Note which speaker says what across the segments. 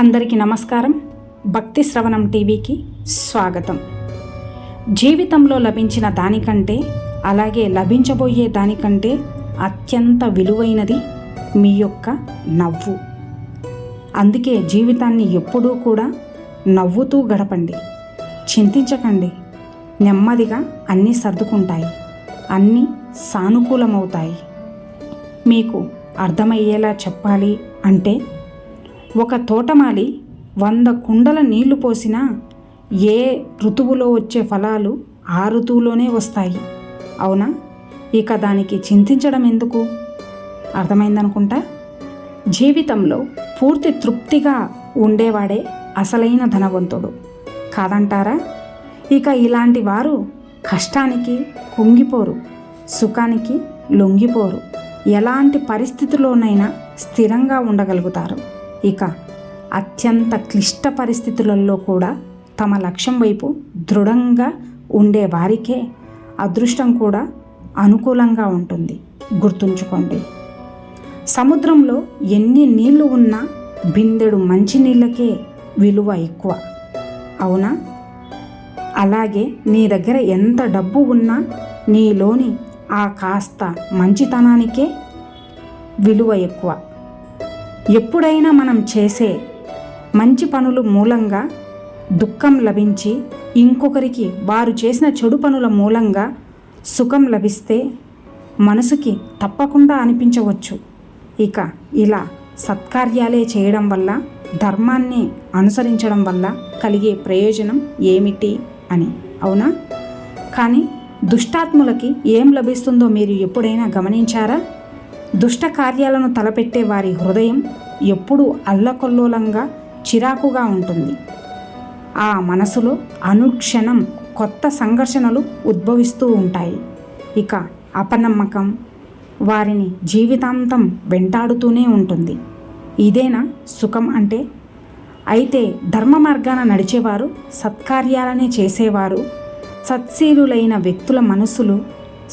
Speaker 1: అందరికీ నమస్కారం. భక్తి శ్రవణం టీవీకి స్వాగతం. జీవితంలో లభించిన దానికంటే, అలాగే లభించబోయే దానికంటే అత్యంత విలువైనది మీ యొక్క నవ్వు. అందుకే జీవితాన్ని ఎప్పుడూ కూడా నవ్వుతూ గడపండి. చింతించకండి. నెమ్మదిగా అన్నీ సర్దుకుంటాయి, అన్నీ సానుకూలమవుతాయి. మీకు అర్థమయ్యేలా చెప్పాలి అంటే, ఒక తోటమాలి 100 కుండల నీళ్లు పోసినా ఏ ఋతువులో వచ్చే ఫలాలు ఆ ఋతువులోనే వస్తాయి. అవునా? ఇక దానికి చింతించడం ఎందుకు? అర్థమైందనుకుంటా. జీవితంలో పూర్తి తృప్తిగా ఉండేవాడే అసలైన ధనవంతుడు కాదంటారా? ఇక ఇలాంటి వారు కష్టానికి కుంగిపోరు, సుఖానికి లొంగిపోరు, ఎలాంటి పరిస్థితుల్లోనైనా స్థిరంగా ఉండగలుగుతారు. ఇక అత్యంత క్లిష్ట పరిస్థితులలో కూడా తమ లక్ష్యం వైపు దృఢంగా ఉండే వారికే అదృష్టం కూడా అనుకూలంగా ఉంటుంది. గుర్తుంచుకోండి. సముద్రంలో ఎన్ని నీళ్లు ఉన్నా బిందెడు మంచినీళ్ళకే విలువ ఎక్కువ. అవునా? అలాగే నీ దగ్గర ఎంత డబ్బు ఉన్నా నీలోని ఆ కాస్త మంచితనానికే విలువ ఎక్కువ. ఎప్పుడైనా మనం చేసే మంచి పనుల మూలంగా దుఃఖం లభించి, ఇంకొకరికి వారు చేసిన చెడు పనుల మూలంగా సుఖం లభిస్తే మనసుకి తప్పకుండా అనిపించవచ్చు, ఇక ఇలా సత్కార్యాలే చేయడం వల్ల, ధర్మాన్ని అనుసరించడం వల్ల కలిగే ప్రయోజనం ఏమిటి అని. అవునా? కానీ దుష్టాత్ములకి ఏం లభిస్తుందో మీరు ఎప్పుడైనా గమనించారా? దుష్ట కార్యాలను తలపెట్టే వారి హృదయం ఎప్పుడూ అల్లకల్లోలంగా, చిరాకుగా ఉంటుంది. ఆ మనసులో అనుక్షణం కొత్త సంఘర్షణలు ఉద్భవిస్తూ ఉంటాయి. ఇక అపనమ్మకం వారిని జీవితాంతం వెంటాడుతూనే ఉంటుంది. ఇదేనా సుఖం అంటే? అయితే ధర్మ మార్గాన నడిచేవారు, సత్కార్యాలనే చేసేవారు, సత్శీలులైన వ్యక్తుల మనసులు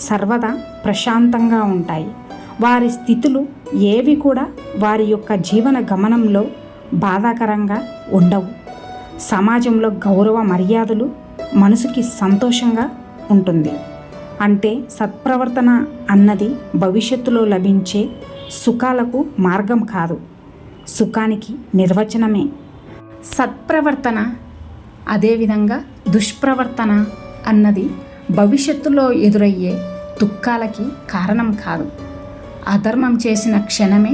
Speaker 1: సర్వదా ప్రశాంతంగా ఉంటాయి. వారి స్థితులు ఏవి కూడా వారి యొక్క జీవన గమనంలో బాధాకరంగా ఉండవు. సమాజంలో గౌరవ మర్యాదలు మనసుకి సంతోషంగా ఉంటుంది. అంటే సత్ప్రవర్తన అన్నది భవిష్యత్తులో లభించే సుఖాలకు మార్గం కాదు, సుఖానికి నిర్వచనమే. సత్ప్రవర్తన, అదేవిధంగా దుష్ప్రవర్తన అన్నది భవిష్యత్తులో ఎదురయ్యే దుఃఖాలకి కారణం కాదు. అధర్మం చేసిన క్షణమే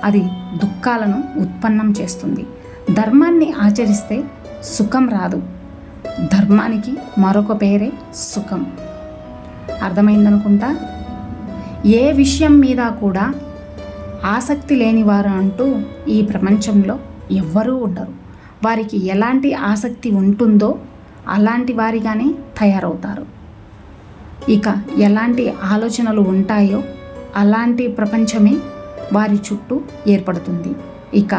Speaker 1: అది దుఃఖాలను ఉత్పన్నం చేస్తుంది. ధర్మాన్ని ఆచరిస్తే సుఖం రాదు. ధర్మానికి మరొక పేరే సుఖం. అర్థమైందనుకుంటా. ఏ విషయం మీద కూడా ఆసక్తి లేనివారు అంటూ ఈ ప్రపంచంలో ఎవ్వరూ ఉండరు. వారికి ఎలాంటి ఆసక్తి ఉంటుందో అలాంటి వారిగానే తయారవుతారు. ఇక ఎలాంటి ఆలోచనలు ఉంటాయో అలాంటి ప్రపంచమే వారి చుట్టూ ఏర్పడుతుంది. ఇక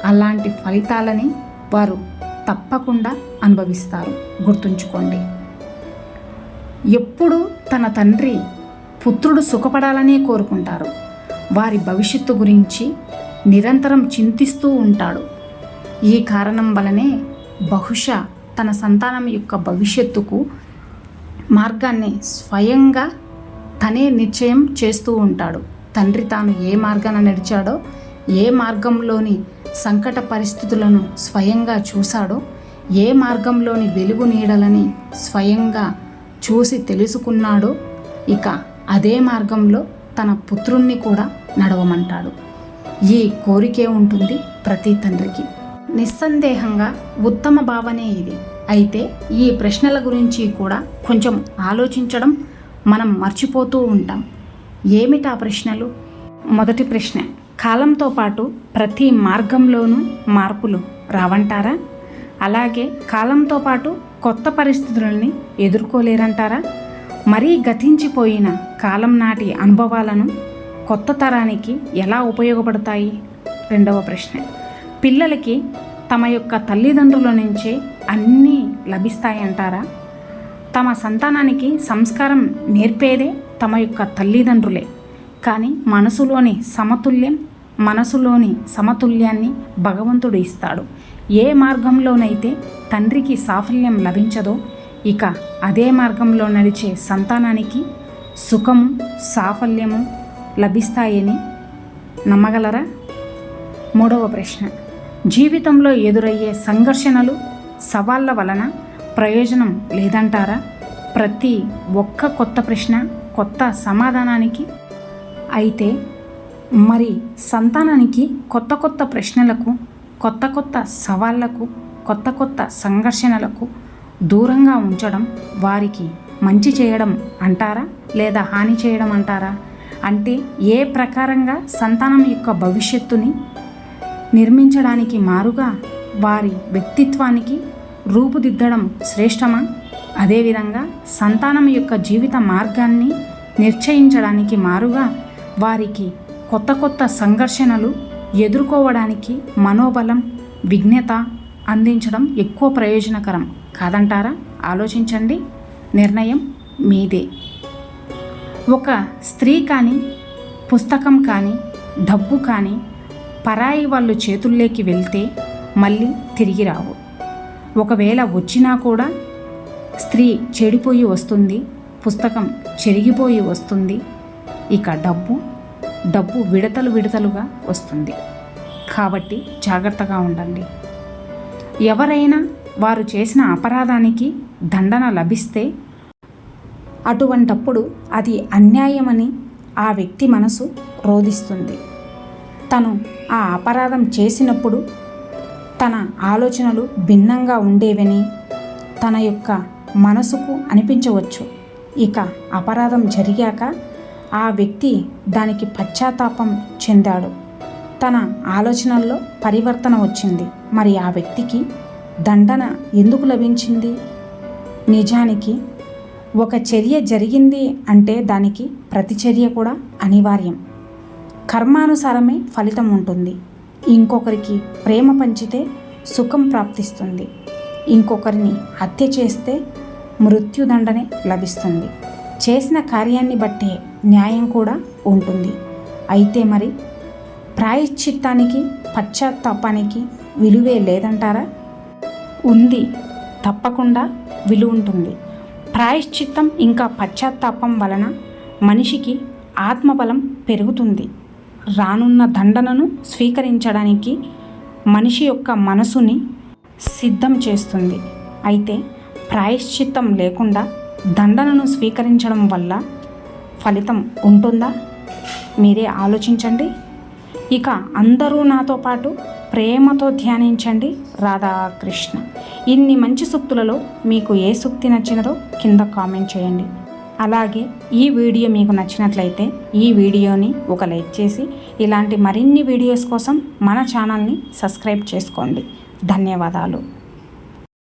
Speaker 1: అలాంటి ఫలితాలని వారు తప్పకుండా అనుభవిస్తారు. గుర్తుంచుకోండి. ఎప్పుడూ తన తండ్రి పుత్రుడు సుఖపడాలనే కోరుకుంటారు. వారి భవిష్యత్తు గురించి నిరంతరం చింతిస్తూ ఉంటాడు. ఈ కారణం వలనే బహుశా తన సంతానం యొక్క భవిష్యత్తుకు మార్గాన్ని స్వయంగా తనే నిశ్చయం చేస్తూ ఉంటాడు. తండ్రి తాను ఏ మార్గాన నడిచాడో, ఏ మార్గంలోని సంకట పరిస్థితులను స్వయంగా చూశాడో, ఏ మార్గంలోని వెలుగు నీడలని స్వయంగా చూసి తెలుసుకున్నాడో, ఇక అదే మార్గంలో తన పుత్రుణ్ణి కూడా నడవమంటాడు. ఈ కోరికే ఉంటుంది ప్రతి తండ్రికి. నిస్సందేహంగా ఉత్తమ భావనే ఇది. అయితే ఈ ప్రశ్నల గురించి కూడా కొంచెం ఆలోచించడం మనం మర్చిపోతూ ఉంటాం. ఏమిటా ప్రశ్నలు? మొదటి ప్రశ్న, కాలంతో పాటు ప్రతి మార్గంలోనూ మార్పులు రావంటారా? అలాగే కాలంతో పాటు కొత్త పరిస్థితులని ఎదుర్కోలేరంటారా? మరీ గతించిపోయిన కాలం నాటి అనుభవాలను కొత్త తరానికి ఎలా ఉపయోగపడతాయి? రెండవ ప్రశ్న, పిల్లలకి తమ యొక్క తల్లిదండ్రుల నుంచే అన్నీ లభిస్తాయంటారా? తమ సంతానానికి సంస్కారం నేర్పేదే తమ యొక్క తల్లిదండ్రులే. కానీ మనసులోని సమతుల్యం మనసులోని సమతుల్యాన్ని భగవంతుడు ఇస్తాడు. ఏ మార్గంలోనైతే తండ్రికి సాఫల్యం లభించదో ఇక అదే మార్గంలో నడిచే సంతానానికి సుఖము సాఫల్యము లభిస్తాయని నమ్మగలరా? మూడవ ప్రశ్న, జీవితంలో ఎదురయ్యే సంఘర్షణలు సవాళ్ళ వలన ప్రయోజనం లేదంటారా? ప్రతి ఒక్క కొత్త ప్రశ్న కొత్త సమాధానానికి. అయితే మరి సంతానానికి కొత్త కొత్త ప్రశ్నలకు, కొత్త కొత్త సవాళ్లకు, కొత్త కొత్త సంఘర్షణలకు దూరంగా ఉంచడం వారికి మంచి చేయడం అంటారా లేదా హాని చేయడం అంటారా? అంటే ఏ ప్రకారంగా సంతానం యొక్క భవిష్యత్తుని నిర్మించడానికి మారుగా వారి వ్యక్తిత్వానికి రూపుదిద్దడం శ్రేష్టమా? అదేవిధంగా సంతానం యొక్క జీవిత మార్గాన్ని నిశ్చయించడానికి మారుగా వారికి కొత్త కొత్త సంఘర్షణలు ఎదుర్కోవడానికి మనోబలం, విజ్ఞత అందించడం ఎక్కువ ప్రయోజనకరం కాదంటారా? ఆలోచించండి, నిర్ణయం మీదే. ఒక స్త్రీ కానీ, పుస్తకం కానీ, డబ్బు కానీ పరాయి వాళ్ళు చేతుల్లోకి వెళ్తే మళ్ళీ తిరిగి రావు. ఒకవేళ వచ్చినా కూడా స్త్రీ చెడిపోయి వస్తుంది, పుస్తకం చెరిగిపోయి వస్తుంది, ఇక డబ్బు విడతలుగా వస్తుంది. కాబట్టి జాగ్రత్తగా ఉండండి. ఎవరైనా వారు చేసిన అపరాధానికి దండన లభిస్తే అటువంటప్పుడు అది అన్యాయమని ఆ వ్యక్తి మనసు రోధిస్తుంది. తను ఆ అపరాధం చేసినప్పుడు తన ఆలోచనలు భిన్నంగా ఉండేవని తన యొక్క మనసుకు అనిపించవచ్చు. ఇక అపరాధం జరిగాక ఆ వ్యక్తి దానికి పశ్చాత్తాపం చెందాడు, తన ఆలోచనల్లో పరివర్తన వచ్చింది. మరి ఆ వ్యక్తికి దండన ఎందుకు లభించింది? నిజానికి ఒక చర్య జరిగింది అంటే దానికి ప్రతిచర్య కూడా అనివార్యం. కర్మానుసారమే ఫలితం ఉంటుంది. ఇంకొకరికి ప్రేమ పంచితే సుఖం ప్రాప్తిస్తుంది, ఇంకొకరిని హత్య చేస్తే మృత్యుదండనే లభిస్తుంది. చేసిన కార్యాన్ని బట్టే న్యాయం కూడా ఉంటుంది. అయితే మరి ప్రాయశ్చిత్తానికి, పశ్చాత్తాపానికి విలువే లేదంటారా? ఉంది, తప్పకుండా విలువ ఉంటుంది. ప్రాయశ్చిత్తం ఇంకా పశ్చాత్తాపం వలన మనిషికి ఆత్మబలం పెరుగుతుంది. రానున్న దండనను స్వీకరించడానికి మనిషి యొక్క మనసుని సిద్ధం చేస్తుంది. అయితే ప్రాయశ్చిత్తం లేకుండా దండనను స్వీకరించడం వల్ల ఫలితం ఉంటుందా? మీరే ఆలోచించండి. ఇక అందరూ నాతో పాటు ప్రేమతో ధ్యానించండి. రాధాకృష్ణ. ఇన్ని మంచి సూక్తులలో మీకు ఏ సూక్తి నచ్చినదో కింద కామెంట్ చేయండి. అలాగే ఈ వీడియో మీకు నచ్చినట్లయితే ఈ వీడియోని ఒక లైక్ చేసి ఇలాంటి మరిన్ని వీడియోస్ కోసం మన ఛానల్ని సబ్స్క్రైబ్ చేసుకోండి. ధన్యవాదాలు.